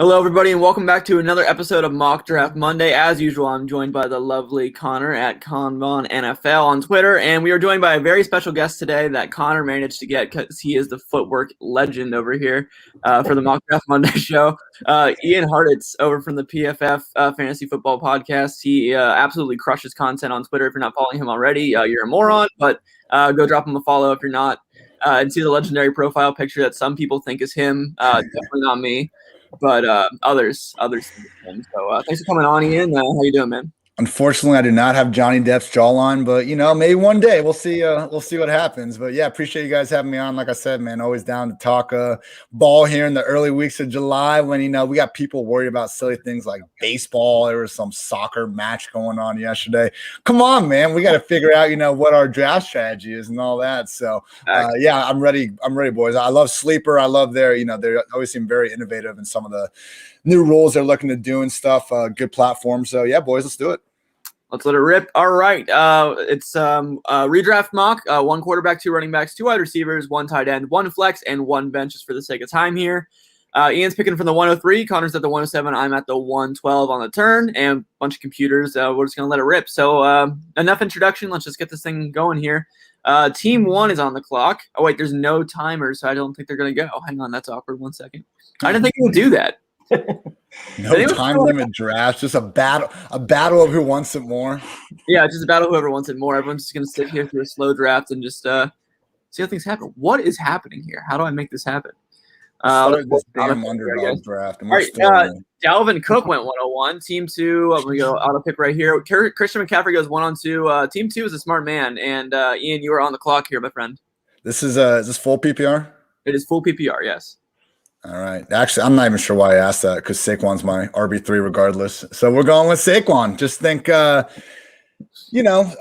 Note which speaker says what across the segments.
Speaker 1: Hello, everybody, and welcome back to another episode of Mock Draft Monday. As usual, I'm joined by the lovely Connor at ConvonNFL on Twitter, and we are joined by a very special guest today that Connor managed to get because he is the footwork legend over here for the Mock Draft Monday show. Ian Hartitz over from the PFF Fantasy Football Podcast. He absolutely crushes content on Twitter. If you're not following him already, you're a moron, but go drop him a follow if you're not. And see the legendary profile picture that some people think is him. Definitely not me. But others. So thanks for coming on, Ian. How you doing, man?
Speaker 2: Unfortunately, I do not have Johnny Depp's jawline, but maybe one day we'll see. We'll see what happens. But yeah, appreciate you guys having me on. Like I said, man, always down to talk ball here in the early weeks of July when we got people worried about silly things like baseball. There was some soccer match going on yesterday. Come on, man, we got to figure out what our draft strategy is and all that. So yeah, I'm ready. I'm ready, boys. I love Sleeper. I love they always seem very innovative in some of the new rules they're looking to do and stuff. Good platform. So yeah, boys, let's do it.
Speaker 1: Let's let it rip. All right. It's redraft mock. One quarterback, two running backs, two wide receivers, one tight end, one flex, and one bench just for the sake of time here. Ian's picking from the 103. Connor's at the 107. I'm at the 112 on the turn. And a bunch of computers. We're just going to let it rip. So enough introduction. Let's just get this thing going here. Team one is on the clock. Oh, wait. There's no timer, so I don't think they're going to go. Hang on. That's awkward. 1 second. I didn't think you would do that.
Speaker 2: No time limit draft, just a battle of who wants it more.
Speaker 1: Yeah, just a battle of whoever wants it more. Everyone's just gonna sit here through a slow draft and just see how things happen. What is happening here? How do I make this happen?
Speaker 2: This damn underdog draft.
Speaker 1: All right, Dalvin Cook went 101. Team two, I'm gonna go auto pick right here. Christian McCaffrey goes 1 on 2. Team two is a smart man, and Ian, you are on the clock here, my friend.
Speaker 2: This is this full PPR?
Speaker 1: It is full PPR, yes.
Speaker 2: All right. Actually, I'm not even sure why I asked that because Saquon's my RB3 regardless. So we're going with Saquon. Just think, a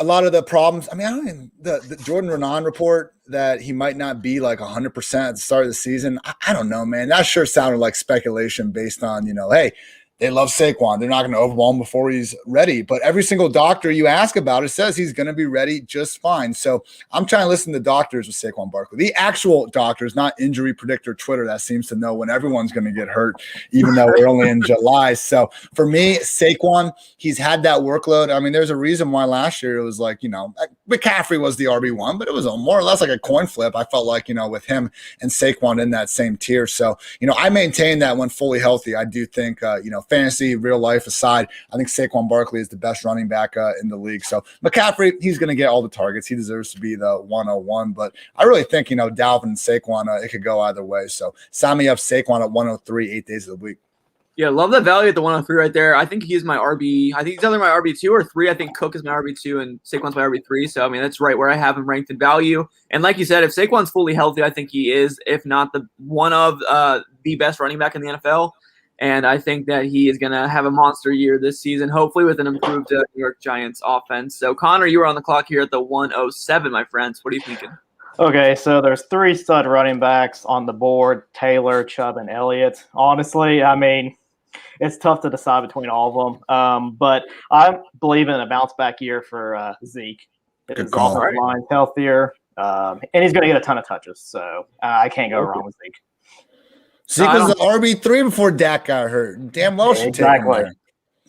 Speaker 2: lot of the problems. I mean, the Jordan Renan report that he might not be like 100% at the start of the season. I don't know, man. That sure sounded like speculation based on, hey, they love Saquon. They're not going to overwhelm him before he's ready. But every single doctor you ask about it says he's going to be ready just fine. So I'm trying to listen to doctors with Saquon Barkley. The actual doctors, not injury predictor Twitter that seems to know when everyone's going to get hurt, even though we're only in July. So for me, Saquon, he's had that workload. I mean, there's a reason why last year it was like, McCaffrey was the RB1, but it was more or less like a coin flip. I felt like, with him and Saquon in that same tier. So, I maintain that when fully healthy, I do think, fantasy, real life aside, I think Saquon Barkley is the best running back in the league. So McCaffrey, he's going to get all the targets. He deserves to be the 101. But I really think, Dalvin and Saquon, it could go either way. So sign me up Saquon at 103, 8 days of the week.
Speaker 1: Yeah, love that value at the 103 right there. I think he's my RB. I think he's either my RB2 or 3. I think Cook is my RB2 and Saquon's my RB3. So, I mean, that's right where I have him ranked in value. And like you said, if Saquon's fully healthy, I think he is, if not one of the best running back in the NFL. And I think that he is going to have a monster year this season, hopefully with an improved New York Giants offense. So, Connor, you were on the clock here at the 107, my friends. What are you thinking?
Speaker 3: Okay, so there's 3 stud running backs on the board, Taylor, Chubb, and Elliott. Honestly, I mean, it's tough to decide between all of them. But I believe in a bounce-back year for Zeke. His offensive line's healthier, and he's going to get a ton of touches. So I can't go wrong with Zeke.
Speaker 2: Zeke was the RB3 before Dak got hurt. Damn well should take him there.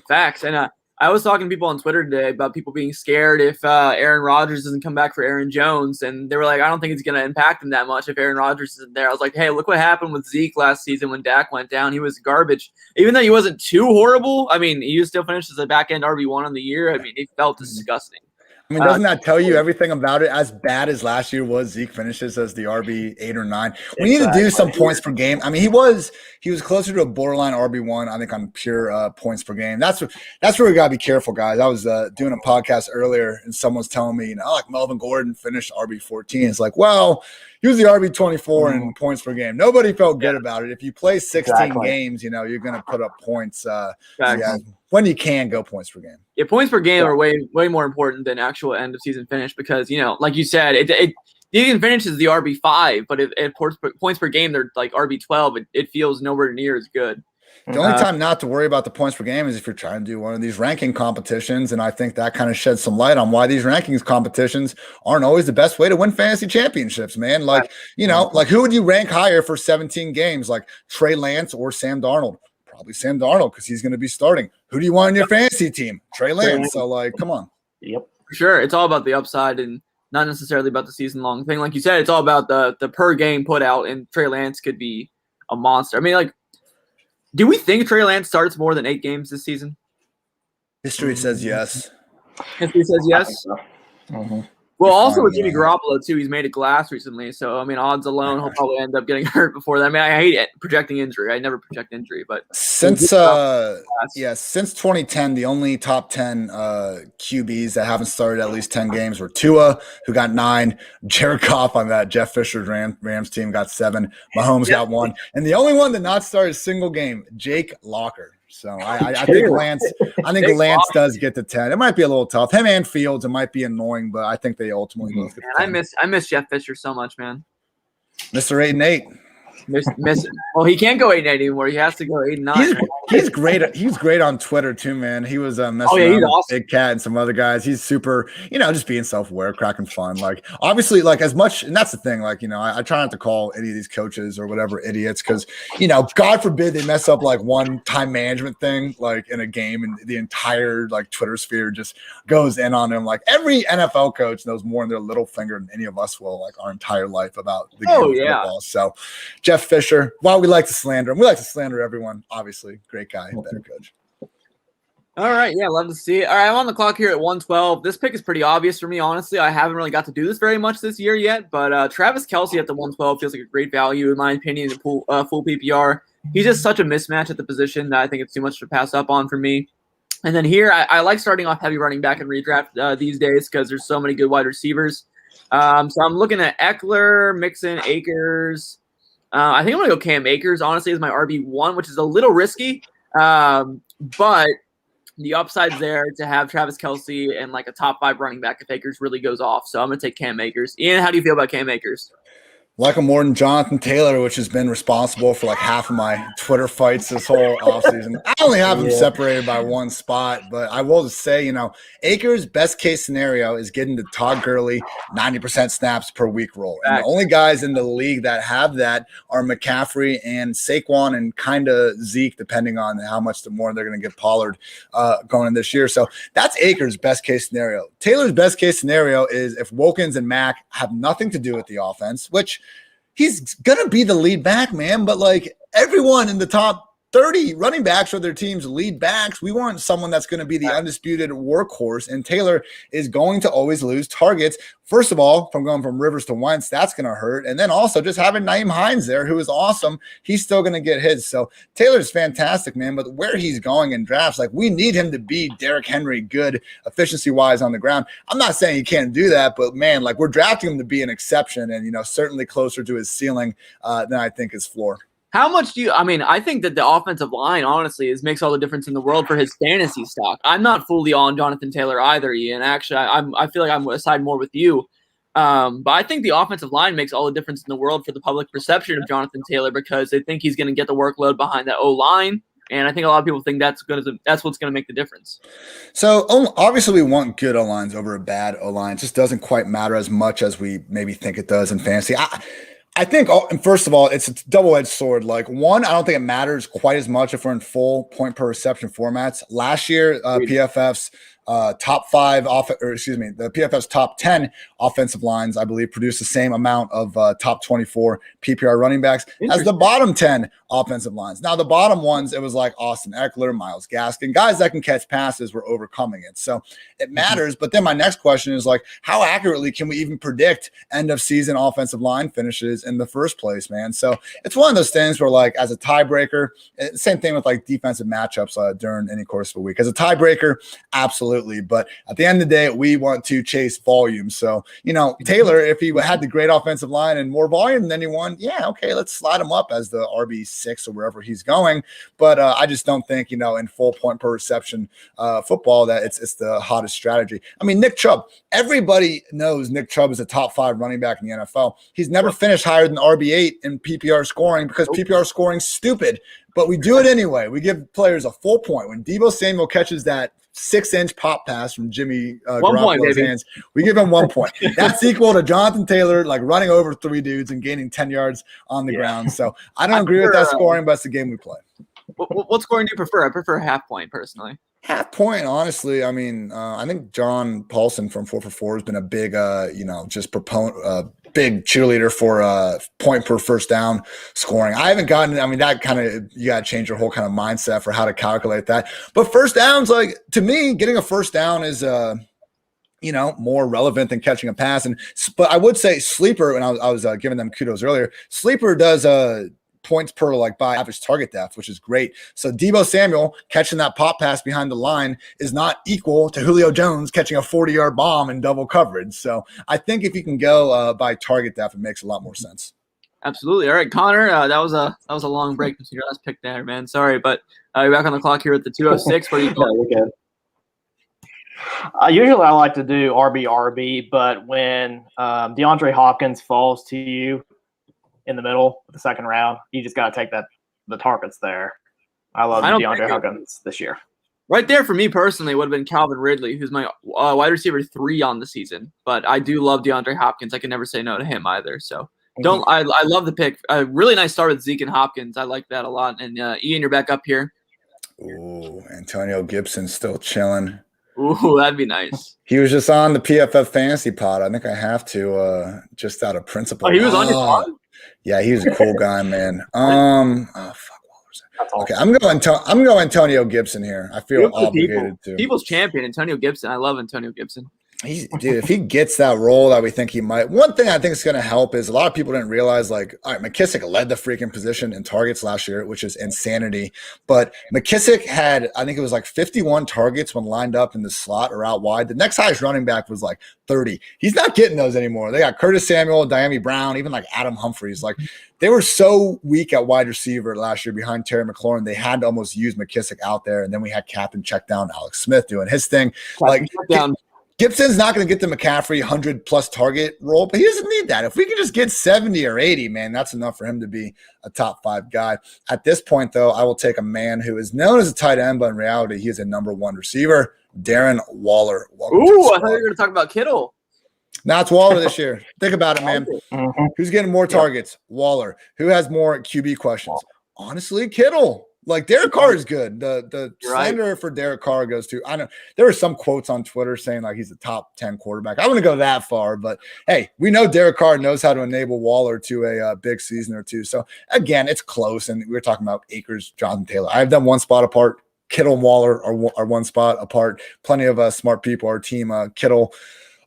Speaker 1: Facts. And I was talking to people on Twitter today about people being scared if Aaron Rodgers doesn't come back for Aaron Jones. And they were like, I don't think it's going to impact him that much if Aaron Rodgers isn't there. I was like, hey, look what happened with Zeke last season when Dak went down. He was garbage. Even though he wasn't too horrible, I mean, he still finished as a back-end RB1 on the year. I mean, he felt disgusting.
Speaker 2: I mean, doesn't that tell you everything about it? As bad as last year was, Zeke finishes as the RB 8 or 9. We need to do some points per game. I mean, he was closer to a borderline RB1, I think, on pure points per game. That's where we gotta be careful, guys. I was doing a podcast earlier, and someone's telling me, like Melvin Gordon finished RB 14. It's like, well, he was the RB 24 in points per game. Nobody felt good about it. If you play 16 games, you're gonna put up points. When you can go points per game.
Speaker 1: Yeah, points per game are way more important than actual end of season finish because, like you said, the season finish is the RB5, but if points per game, they're like RB12. It feels nowhere near as good.
Speaker 2: The only time not to worry about the points per game is if you're trying to do one of these ranking competitions. And I think that kind of sheds some light on why these rankings competitions aren't always the best way to win fantasy championships, man. Like, like who would you rank higher for 17 games? Like Trey Lance or Sam Darnold? Probably Sam Darnold because he's going to be starting. Who do you want on your fantasy team? Trey Lance. So, like, come on.
Speaker 3: Yep.
Speaker 1: For sure. It's all about the upside and not necessarily about the season-long thing. Like you said, it's all about the per-game put out, and Trey Lance could be a monster. I mean, like, do we think Trey Lance starts more than 8 games this season?
Speaker 2: History says yes.
Speaker 1: History says yes.
Speaker 3: So. Mm-hmm.
Speaker 1: Well, also with Jimmy Garoppolo, too, he's made of glass recently. So, I mean, odds alone, he'll probably end up getting hurt before that. I mean, I hate projecting injury. I never project injury. But
Speaker 2: since 2010, the only top 10 QBs that haven't started at least 10 games were Tua, who got 9, Jared Goff on that Jeff Fisher's Rams team got 7, Mahomes got 1, and the only one that not started a single game, Jake Locker. So I think Lance does get to 10. It might be a little tough. Him and Fields, it might be annoying, but I think they ultimately both get to 10.
Speaker 1: I miss Jeff Fisher so much, man.
Speaker 2: Mr. 8-8.
Speaker 1: Miss it. Well, he can't go 8-8 anymore. He has to go 8-9.
Speaker 2: He's great. He's great on Twitter too, man. He was messing around with awesome. Big Cat and some other guys. He's super, just being self-aware, cracking fun. Like, obviously, like as much, and that's the thing. Like, I try not to call any of these coaches or whatever idiots because, God forbid they mess up like one time management thing, like in a game, and the entire like Twitter sphere just goes in on them. Like every NFL coach knows more in their little finger than any of us will, like our entire life about the game of football. So, Jeff Fisher, while we like to slander him, we like to slander everyone. Obviously, great guy, better coach.
Speaker 1: All right, yeah, love to see it. All right, I'm on the clock here at 112. This pick is pretty obvious for me, honestly. I haven't really got to do this very much this year yet, but Travis Kelce at the 112 feels like a great value, in my opinion, in full PPR. He's just such a mismatch at the position that I think it's too much to pass up on for me. And then here, I like starting off heavy running back in redraft these days because there's so many good wide receivers. So I'm looking at Eckler, Mixon, Akers. I think I'm going to go Cam Akers, honestly, as my RB1, which is a little risky. But the upside's there to have Travis Kelce and like a top 5 running back if Akers really goes off. So I'm going to take Cam Akers. Ian, how do you feel about Cam Akers?
Speaker 2: Like him more than Jonathan Taylor, which has been responsible for like half of my Twitter fights this whole offseason. I only have them separated by one spot, but I will just say, Akers' best case scenario is getting the Todd Gurley 90% snaps per week role. And the only guys in the league that have that are McCaffrey and Saquon and kind of Zeke, depending on how much the more they're going to get Pollard going in this year. So that's Akers' best case scenario. Taylor's best case scenario is if Wilkins and Mack have nothing to do with the offense, which he's going to be the lead back, man. But like everyone in the top 30 running backs are their team's lead backs. We want someone that's going to be the undisputed workhorse. And Taylor is going to always lose targets. First of all, from going from Rivers to Wentz, that's going to hurt. And then also just having Nyheim Hines there, who is awesome, he's still going to get his. So Taylor's fantastic, man. But where he's going in drafts, like we need him to be Derrick Henry good efficiency-wise on the ground. I'm not saying he can't do that, but man, like we're drafting him to be an exception and, certainly closer to his ceiling than I think his floor.
Speaker 1: How much I think that the offensive line, honestly, makes all the difference in the world for his fantasy stock. I'm not fully on Jonathan Taylor either, Ian. Actually, I feel like I'm aside more with you. But I think the offensive line makes all the difference in the world for the public perception of Jonathan Taylor because they think he's going to get the workload behind that O-line. And I think a lot of people think that's what's going to make the difference.
Speaker 2: So obviously we want good O-lines over a bad O-line. It just doesn't quite matter as much as we maybe think it does in fantasy. I think, first of all, it's a double-edged sword. Like, one, I don't think it matters quite as much if we're in full point per reception formats. Last year, PFF's the PFF's top 10 offensive lines, I believe, produced the same amount of top 24 PPR running backs as the bottom 10 offensive lines. Now, the bottom ones, it was like Austin Eckler, Myles Gaskin, guys that can catch passes were overcoming it. So it matters. But then my next question is like, how accurately can we even predict end of season offensive line finishes in the first place, man? So it's one of those things where like as a tiebreaker, same thing with like defensive matchups during any course of a week. As a tiebreaker, absolutely. But at the end of the day, we want to chase volume. So, Taylor, if he had the great offensive line and more volume than anyone, okay, let's slide him up as the RB6 or wherever he's going. But I just don't think, in full point per reception football that it's the hottest strategy. I mean, Nick Chubb, everybody knows Nick Chubb is a top 5 running back in the NFL. He's never finished higher than RB8 in PPR scoring because PPR scoring is stupid. But we do it anyway. We give players a full point. When Deebo Samuel catches that 6-inch pop pass from Jimmy Garoppolo's hands, we give him 1 point. That's equal to Jonathan Taylor like running over 3 dudes and gaining 10 yards on the ground. So I don't agree with that scoring, but it's the game we play.
Speaker 1: What scoring do you prefer? I prefer half point personally.
Speaker 2: Half point, honestly. I mean, I think John Paulson from 4for4 has been a big, just proponent, big cheerleader for point per first down scoring. I haven't gotten. I mean, that kind of you got to change your whole kind of mindset for how to calculate that. But first downs, like to me, getting a first down is more relevant than catching a pass. But I would say Sleeper, and I was giving them kudos earlier. Sleeper does points per by average target depth, which is great. So Deebo Samuel catching that pop pass behind the line is not equal to Julio Jones catching a 40-yard bomb in double coverage. So I think if you can go by target depth, it makes a lot more sense.
Speaker 1: Absolutely. All right, Connor, that was a long break between your last pick there, man. Sorry, but you're back on the clock here at the 2:06. Where are you going?
Speaker 3: Yeah, usually I like to do RB, but when DeAndre Hopkins falls to you in the middle of the second round, you just got to take the targets there. I love DeAndre Hopkins this year.
Speaker 1: Right there for me personally would have been Calvin Ridley, who's my wide receiver 3 on the season. But I do love DeAndre Hopkins. I can never say no to him either. So I love the pick. A really nice start with Zeke and Hopkins. I like that a lot. And Ian, you're back up here.
Speaker 2: Ooh, Antonio Gibson still chilling.
Speaker 1: Ooh, that'd be nice.
Speaker 2: He was just on the PFF fantasy pod. I think I have to just out of principle.
Speaker 1: Oh, he was on your pod?
Speaker 2: Yeah, he was a cool guy, man. Okay, I'm going Antonio Gibson here. I feel obligated to.
Speaker 1: People's champion, Antonio Gibson. I love Antonio Gibson.
Speaker 2: Dude, if he gets that role that we think he might, one thing I think is going to help is a lot of people didn't realize, all right, McKissick led the freaking position in targets last year, which is insanity. But McKissick had, I think it was 51 targets when lined up in the slot or out wide. The next highest running back was 30. He's not getting those anymore. They got Curtis Samuel, Diami Brown, even Adam Humphries. They were so weak at wide receiver last year behind Terry McLaurin. They had to almost use McKissick out there. And then we had Captain check down Alex Smith doing his thing. Gibson's not going to get the McCaffrey 100-plus target role, but he doesn't need that. If we can just get 70 or 80, man, that's enough for him to be a top 5 guy. At this point, though, I will take a man who is known as a tight end, but in reality, he is a number 1 receiver, Darren Waller.
Speaker 1: Ooh, I thought you were going to talk about Kittle.
Speaker 2: Now it's Waller this year. Think about it, man. Who's getting more targets? Waller. Who has more QB questions? Honestly, Kittle. Derek Carr is good. The slander for Derek Carr goes to, I know there were some quotes on Twitter saying he's a top 10 quarterback. I wouldn't go that far, but hey, we know Derek Carr knows how to enable Waller to a big season or two. So again, it's close. And we were talking about Akers, Jonathan Taylor. I have them one spot apart. Kittle and Waller are one spot apart. Plenty of smart people. Our team, Kittle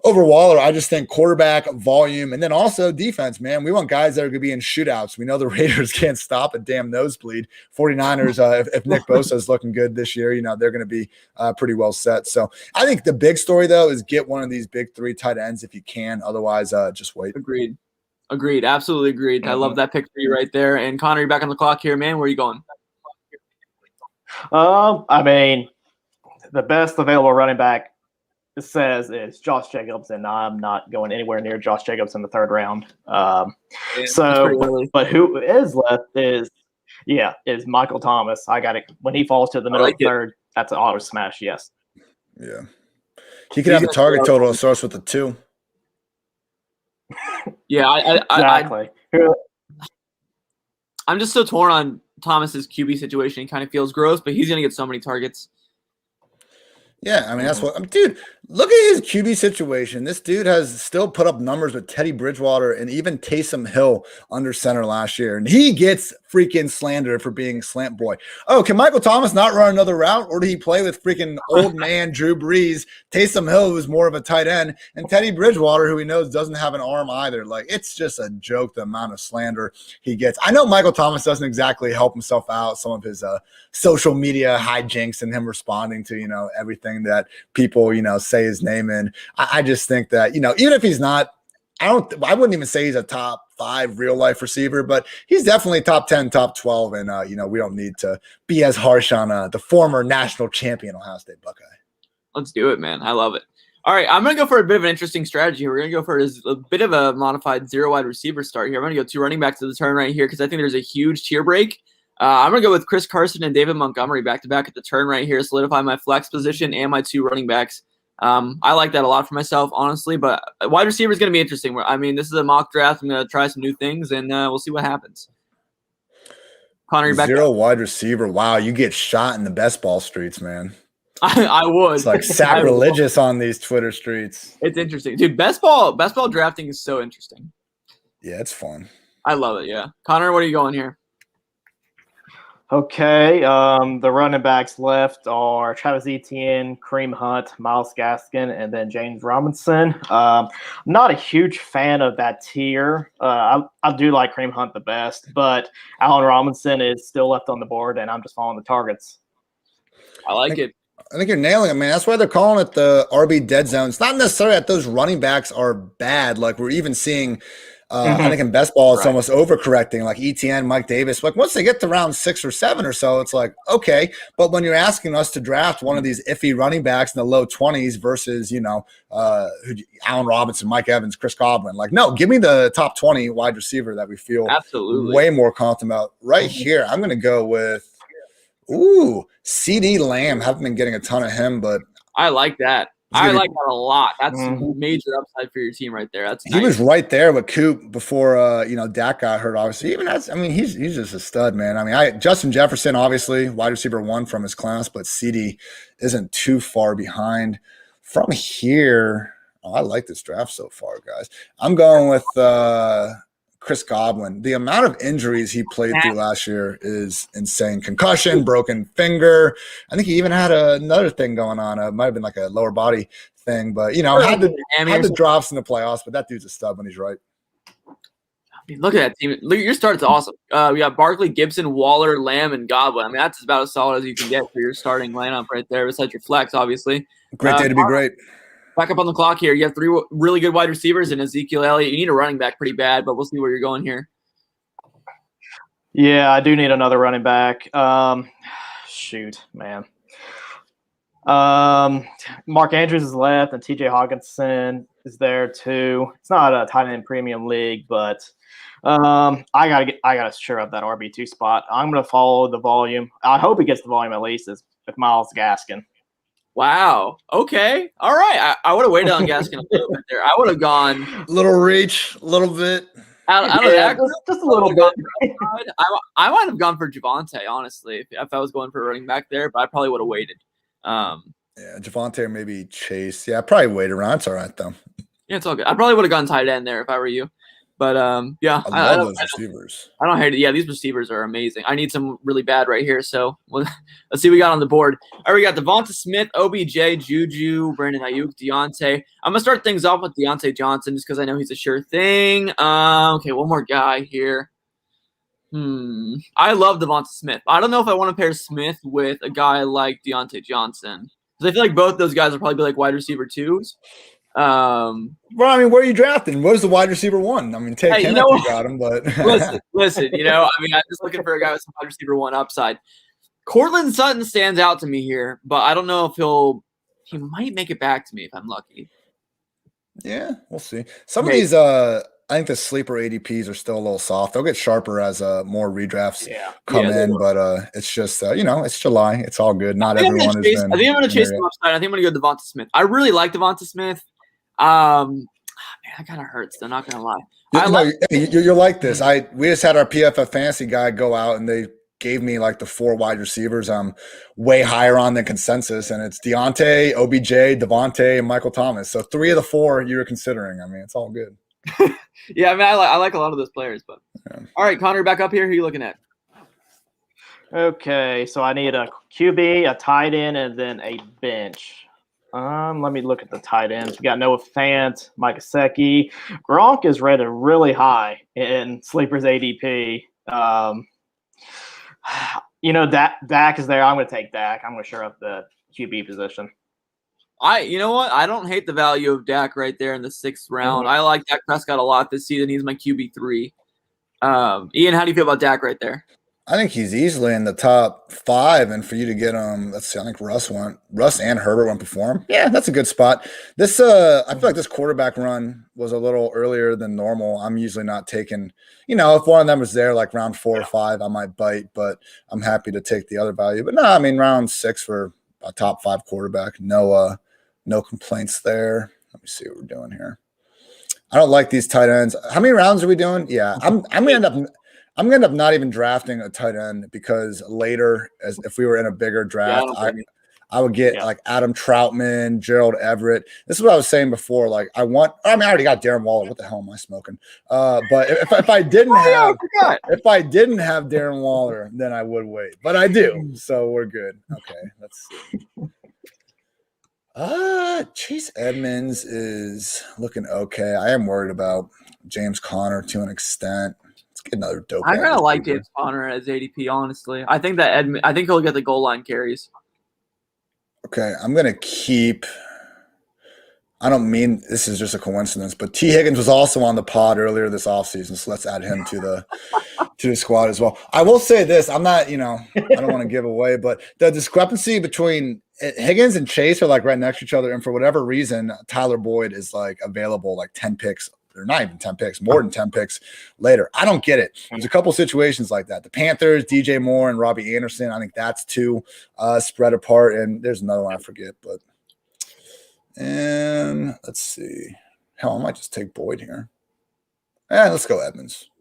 Speaker 2: over Waller. I just think quarterback, volume, and then also defense, man. We want guys that are going to be in shootouts. We know the Raiders can't stop a damn nosebleed. 49ers, if Nick Bosa is looking good this year, they're going to be pretty well set. So I think the big story, though, is get one of these big 3 tight ends if you can. Otherwise, just wait.
Speaker 1: Agreed. Absolutely agreed. I love that pick for you right there. And Connor, you're back on the clock here, man. Where are you going?
Speaker 3: I mean, the best available running back says it's Josh Jacobs, and I'm not going anywhere near Josh Jacobs in the 3rd round. But who is left is Michael Thomas. I got it when he falls to the middle of the 3rd. That's an auto smash. Yes.
Speaker 2: Yeah. He could have a target total that starts with a 2.
Speaker 1: Yeah,
Speaker 3: exactly.
Speaker 1: I'm just so torn on Thomas's QB situation. He kind of feels gross, but he's going to get so many targets.
Speaker 2: Yeah, I mean, that's what – dude, look at his QB situation. This dude has still put up numbers with Teddy Bridgewater and even Taysom Hill under center last year, and he gets freaking slandered for being slant boy. Oh, can Michael Thomas not run another route, or do he play with freaking old man Drew Brees, Taysom Hill, who's more of a tight end, and Teddy Bridgewater, who he knows doesn't have an arm either? It's just a joke, the amount of slander he gets. I know Michael Thomas doesn't exactly help himself out, some of his social media hijinks and him responding to, everything that people, say his name in. I just think that, even if he's not, I wouldn't even say he's a top 5 real life receiver, but he's definitely top 10, top 12. And, we don't need to be as harsh on the former national champion Ohio State Buckeye.
Speaker 1: Let's do it, man. I love it. All right, I'm going to go for a bit of an interesting strategy. We're going to go for a bit of a modified 0 wide receiver start here. I'm going to go 2 running backs to the turn right here because I think there's a huge tier break. I'm going to go with Chris Carson and David Montgomery back-to-back at the turn right here, solidify my flex position and my 2 running backs. I like that a lot for myself, honestly, but wide receiver is going to be interesting. I mean, this is a mock draft. I'm going to try some new things, and we'll see what happens. Connor, you're back.
Speaker 2: Zero wide receiver. Wow, you get shot in the best ball streets, man.
Speaker 1: I would.
Speaker 2: It's like sacrilegious on these Twitter streets.
Speaker 1: It's interesting, dude. Best ball drafting is so interesting.
Speaker 2: Yeah, it's fun.
Speaker 1: I love it. Yeah, Connor, what are you going here?
Speaker 3: Okay, the running backs left are Travis Etienne, Kareem Hunt, Myles Gaskin, and then James Robinson. I'm not a huge fan of that tier. I do like Kareem Hunt the best, but Allen Robinson is still left on the board, and I'm just following the targets.
Speaker 1: I like it.
Speaker 2: I think you're nailing it, man. That's why they're calling it the RB dead zone. It's not necessarily that those running backs are bad. Like we're even seeing I think in best ball, it's almost overcorrecting, like ETN, Mike Davis. Like once they get to round 6 or 7 or so, it's like, okay. But when you're asking us to draft one of these iffy running backs in the low 20s versus, Allen Robinson, Mike Evans, Chris Godwin, like, no, give me the top 20 wide receiver that we feel
Speaker 1: absolutely
Speaker 2: way more confident about. Right here, I'm going to go with, CD Lamb. Haven't been getting a ton of him, but
Speaker 1: I like that. I like that a lot. That's a major upside for your team right there. He
Speaker 2: was right there with Coop before Dak got hurt. Obviously, even he's just a stud, man. I mean, Justin Jefferson, obviously wide receiver 1 from his class, but CD isn't too far behind. From here, I like this draft so far, guys. I'm going with Chris Godwin. The amount of injuries he played through last year is insane. Concussion, broken finger. I think he even had another thing going on. It might have been like a lower body thing, but had the drops in the playoffs. But that dude's a stud when he's right.
Speaker 1: I mean, look at that team. Look, your start's awesome. We got Barkley, Gibson, Waller, Lamb, and Godwin. I mean, that's about as solid as you can get for your starting lineup right there. Besides your flex, obviously.
Speaker 2: Great day to be great.
Speaker 1: Back up on the clock here. You have 3 really good wide receivers and Ezekiel Elliott. You need a running back pretty bad, but we'll see where you're going here.
Speaker 3: Yeah, I do need another running back. Shoot, man. Mark Andrews is left, and TJ Hawkinson is there too. It's not a tight end premium league, but I gotta share up that RB2 spot. I'm gonna follow the volume. I hope he gets the volume at least with Myles Gaskin.
Speaker 1: Wow. Okay. All right. I would have waited on Gaskin a little bit there. I would have gone
Speaker 2: little reach, a little bit.
Speaker 1: Out of that,
Speaker 3: just a little bit.
Speaker 1: I might have gone for Javonte, honestly, if I was going for a running back there, but I probably would have waited.
Speaker 2: Yeah, Javonte or maybe Chase. Yeah, I probably wait around. It's all right though.
Speaker 1: Yeah, it's all good. I probably would have gone tight end there if I were you. But yeah,
Speaker 2: I love those receivers.
Speaker 1: I don't hate it. Yeah, these receivers are amazing. I need some really bad right here. So let's see what we got on the board. All right, we got Devonta Smith, OBJ, Juju, Brandon Ayuk, Deontay. I'm gonna start things off with Deontay Johnson just because I know he's a sure thing. Okay, one more guy here. I love Devonta Smith. I don't know if I want to pair Smith with a guy like Deontay Johnson because I feel like both those guys will probably be like wide receiver 2s.
Speaker 2: Well, I mean, where are you drafting? Where's the wide receiver 1? I mean, take him if you got him, but
Speaker 1: listen, I'm just looking for a guy with some wide receiver 1 upside. Cortland Sutton stands out to me here, but I don't know if he might make it back to me if I'm lucky.
Speaker 2: Yeah, we'll see. Some of these I think the sleeper ADPs are still a little soft. They'll get sharper as more redrafts come in, but it's just it's July. It's all good. Not everyone is.
Speaker 1: I think I'm going to chase the upside. I think I'm going to go Devonta Smith. I really like Devonta Smith. Man, that kind of hurts. Though, not gonna lie.
Speaker 2: You're like this. We just had our PFF fantasy guy go out, and they gave me like the 4 wide receivers I'm way higher on than consensus, and it's Deontay, OBJ, Devontae, and Michael Thomas. So 3 of the 4 you were considering. I mean, it's all good.
Speaker 1: Yeah, I mean, I like a lot of those players, but all right, Connor, back up here. Who are you looking at?
Speaker 3: Okay, so I need a QB, a tight end, and then a bench. Let me look at the tight ends. We got Noah Fant, Mike Gesicki. Gronk is rated really high in Sleeper's ADP. Dak is there. I'm going to take Dak. I'm going to shore up the QB position.
Speaker 1: You know what? I don't hate the value of Dak right there in the 6th round. I like Dak Prescott a lot this season. He's my QB3. Ian, how do you feel about Dak right there?
Speaker 2: I think he's easily in the top 5, and for you to get let's see, I think Russ and Herbert went before him. Yeah, that's a good spot. This I feel like this quarterback run was a little earlier than normal. I'm usually not taking, if one of them was there like round 4 or 5, I might bite, but I'm happy to take the other value. But no, I mean round 6 for a top 5 quarterback. No complaints there. Let me see what we're doing here. I don't like these tight ends. How many rounds are we doing? Yeah, I'm gonna end up. I'm gonna end up not even drafting a tight end because later, as if we were in a bigger draft, I would get like Adam Troutman, Gerald Everett. This is what I was saying before. Like I already got Darren Waller. What the hell am I smoking? But if I didn't if I didn't have Darren Waller, then I would wait. But I do, so we're good. Okay, let's see. Chase Edmonds is looking okay. I am worried about James Conner to an extent. Let's get another dope.
Speaker 1: I kind of like James Conner as ADP, honestly. I think that I think he'll get the goal line carries.
Speaker 2: Okay, I'm going to keep – I don't mean this is just a coincidence, but T. Higgins was also on the pod earlier this offseason, so let's add him to the squad as well. I will say this. I'm not – I don't want to give away, but the discrepancy between Higgins and Chase are like right next to each other, and for whatever reason, Tyler Boyd is like available like 10 picks. They're not even 10 picks, more than 10 picks later. I don't get it. There's a couple situations like that. The Panthers, DJ Moore and Robbie Anderson, I think that's two spread apart. And there's another one I forget. And let's see. Hell, I might just take Boyd here. Let's go Edmonds.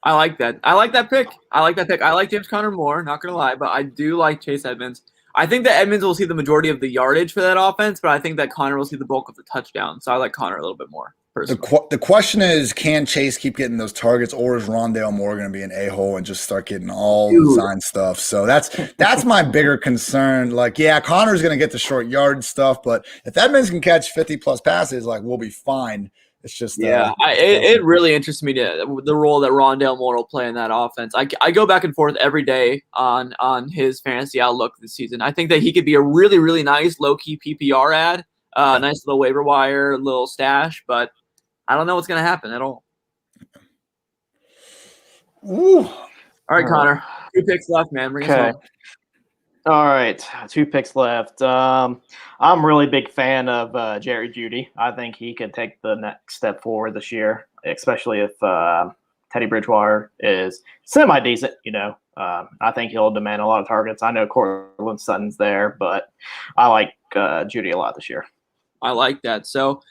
Speaker 1: I like that. I like that pick. I like James Conner more, not going to lie, but I do like Chase Edmonds. I think that Edmonds will see the majority of the yardage for that offense, but I think that Conner will see the bulk of the touchdown. So I like Conner a little bit more.
Speaker 2: The question is, can Chase keep getting those targets, or is Rondale Moore going to be an a-hole and just start getting all the design stuff? So that's my bigger concern. Like, yeah, Connor's going to get the short yard stuff, but if Edmonds can catch 50-plus passes, like, we'll be fine. It's just
Speaker 1: it really interests me to the role that Rondale Moore will play in that offense. I go back and forth every day on his fantasy outlook this season. I think that he could be a really, really nice low-key PPR ad, nice little waiver wire, little stash, but I don't know what's going to happen at all.
Speaker 2: Ooh.
Speaker 1: All right, Connor. 2 picks left, man. Bring us home.
Speaker 3: All right, 2 picks left. I'm a really big fan of Jerry Jeudy. I think he could take the next step forward this year, especially if Teddy Bridgewater is semi-decent, I think he'll demand a lot of targets. I know Cortland Sutton's there, but I like Jeudy a lot this year.
Speaker 1: I like that. So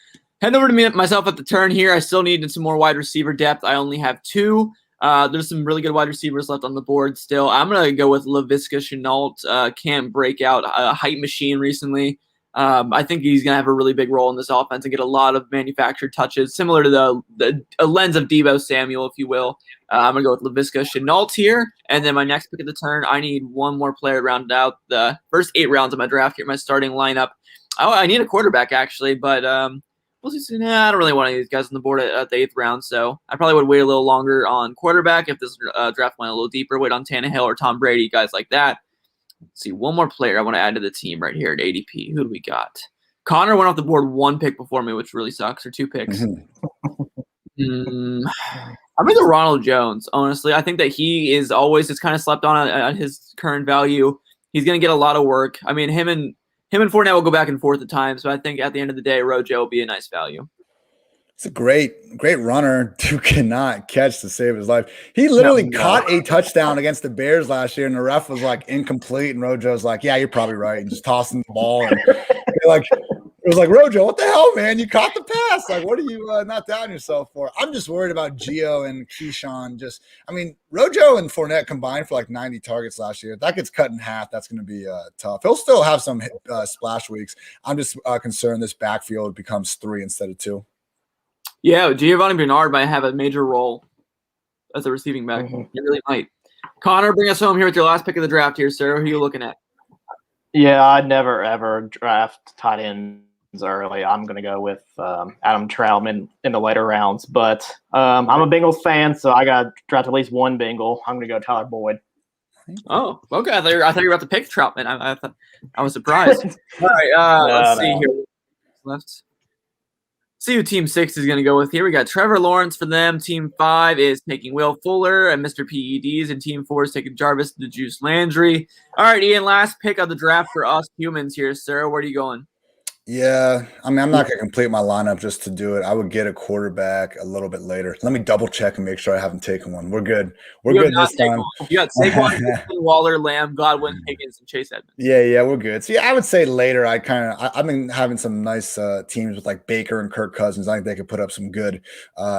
Speaker 1: head over to myself at the turn here. I still need some more wide receiver depth. I only have 2. There's some really good wide receivers left on the board still. I'm going to go with Laviska Shenault. Can't break out a height machine recently. I think he's going to have a really big role in this offense and get a lot of manufactured touches, similar to the lens of Deebo Samuel, if you will. I'm going to go with Laviska Shenault here. And then my next pick of the turn, I need one more player to round out the first 8 rounds of my draft here, my starting lineup. I need a quarterback, actually, but we'll see. I don't really want any of these guys on the board at the 8th round, so I probably would wait a little longer on quarterback if this draft went a little deeper, wait on Tannehill or Tom Brady, guys like that. Let's see, one more player I want to add to the team right here at ADP. Who do we got? Connor went off the board 1 pick before me, which really sucks, or 2 picks. I'm going to go Ronald Jones, honestly. I think that he is always just kind of slept on at his current value. He's going to get a lot of work. I mean, him and Fournette will go back and forth at times, but I think at the end of the day, Rojo will be a nice value.
Speaker 2: It's a great runner who cannot catch to save his life. He literally caught a touchdown against the Bears last year, and the ref was like incomplete, and Rojo's like, "Yeah, you're probably right," and just tossing the ball. And it was like, Rojo, what the hell, man? You caught the pass. Like, what are you not down yourself for? I'm just worried about Gio and Keyshawn. Rojo and Fournette combined for like 90 targets last year. If that gets cut in half, that's going to be tough. He'll still have some splash weeks. I'm just concerned this backfield becomes 3 instead of 2.
Speaker 1: Yeah, Giovanni Bernard might have a major role as a receiving back. He really might. Connor, bring us home here with your last pick of the draft here, sir. Who are you looking at?
Speaker 3: Yeah, I'd never, ever draft tight ends early. I'm going to go with Adam Troutman in the later rounds. But I'm a Bengals fan, so I got to draft at least one Bengal. I'm going to go Tyler Boyd.
Speaker 1: Oh, okay. I thought you were about to pick Troutman. I was surprised. All right, let's see here. Left. See who Team 6 is going to go with here. We got Trevor Lawrence for them. Team 5 is taking Will Fuller and Mr. PEDs, and Team 4 is taking Jarvis the Juice Landry. All right, Ian, last pick of the draft for us humans here, sir. Where are you going?
Speaker 2: Yeah, I mean, I'm not going to complete my lineup just to do it. I would get a quarterback a little bit later. Let me double check and make sure I haven't taken one. We're good. We're
Speaker 1: You have
Speaker 2: good
Speaker 1: not
Speaker 2: this
Speaker 1: taken
Speaker 2: time.
Speaker 1: one. You got Saquon, Gibson, Waller, Lamb, Godwin, Higgins, and Chase Edmonds.
Speaker 2: Yeah, we're good. So yeah, I would say later. I've been having some nice teams with like Baker and Kirk Cousins. I think they could put up some good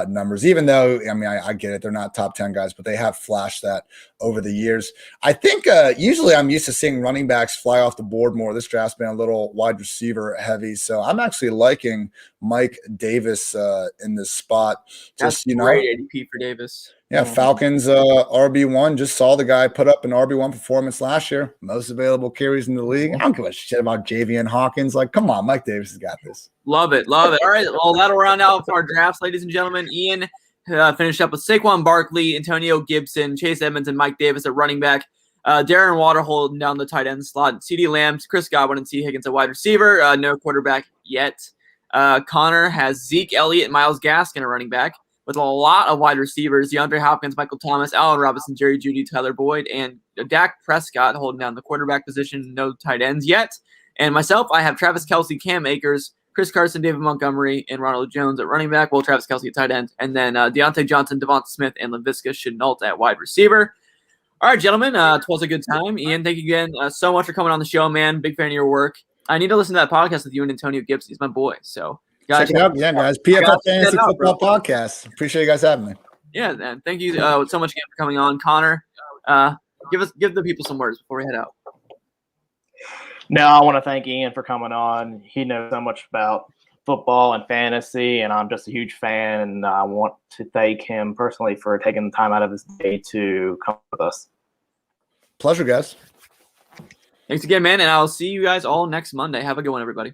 Speaker 2: numbers, even though I mean I get it. They're not top 10 guys, but they have flashed that over the years. I think usually I'm used to seeing running backs fly off the board more. This draft's been a little wide receiver heavy, so I'm actually liking Mike Davis in this spot.
Speaker 1: That's
Speaker 2: Just
Speaker 1: great ADP for Davis.
Speaker 2: yeah, Falcons RB1. Just saw the guy put up an RB1 performance last year. Most available carries in the league. I don't give a shit about Javian Hawkins. Like, come on, Mike Davis has got this.
Speaker 1: Love it. All right, well, that'll round out our drafts, ladies and gentlemen. Ian finished up with Saquon Barkley, Antonio Gibson, Chase Edmonds, and Mike Davis at running back. Darren Water holding down the tight end slot. CeeDee Lamb, Chris Godwin, and T. Higgins at wide receiver. No quarterback yet. Connor has Zeke Elliott, Myles Gaskin at running back, with a lot of wide receivers: DeAndre Hopkins, Michael Thomas, Allen Robinson, Jerry Jeudy, Tyler Boyd, and Dak Prescott holding down the quarterback position. No tight ends yet. And myself, I have Travis Kelce, Cam Akers, Chris Carson, David Montgomery, and Ronald Jones at running back. Well, Travis Kelce at tight end. And then Deontay Johnson, Devonta Smith, and Laviska Shenault at wide receiver. All right, gentlemen, it was a good time. Ian, thank you again so much for coming on the show, man. Big fan of your work. I need to listen to that podcast with you and Antonio Gibson. He's my boy. So, guys,
Speaker 2: check it out. Yeah, guys. PFF Fantasy Football Podcast. Appreciate you guys having me.
Speaker 1: Yeah, man. Thank you so much again for coming on, Connor. Give the people some words before we head out.
Speaker 3: No, I want to thank Ian for coming on. He knows so much about football and fantasy, and I'm just a huge fan. And I want to thank him personally for taking the time out of his day to come with us.
Speaker 2: Pleasure, guys.
Speaker 1: Thanks again, man. And I'll see you guys all next Monday. Have a good one, everybody.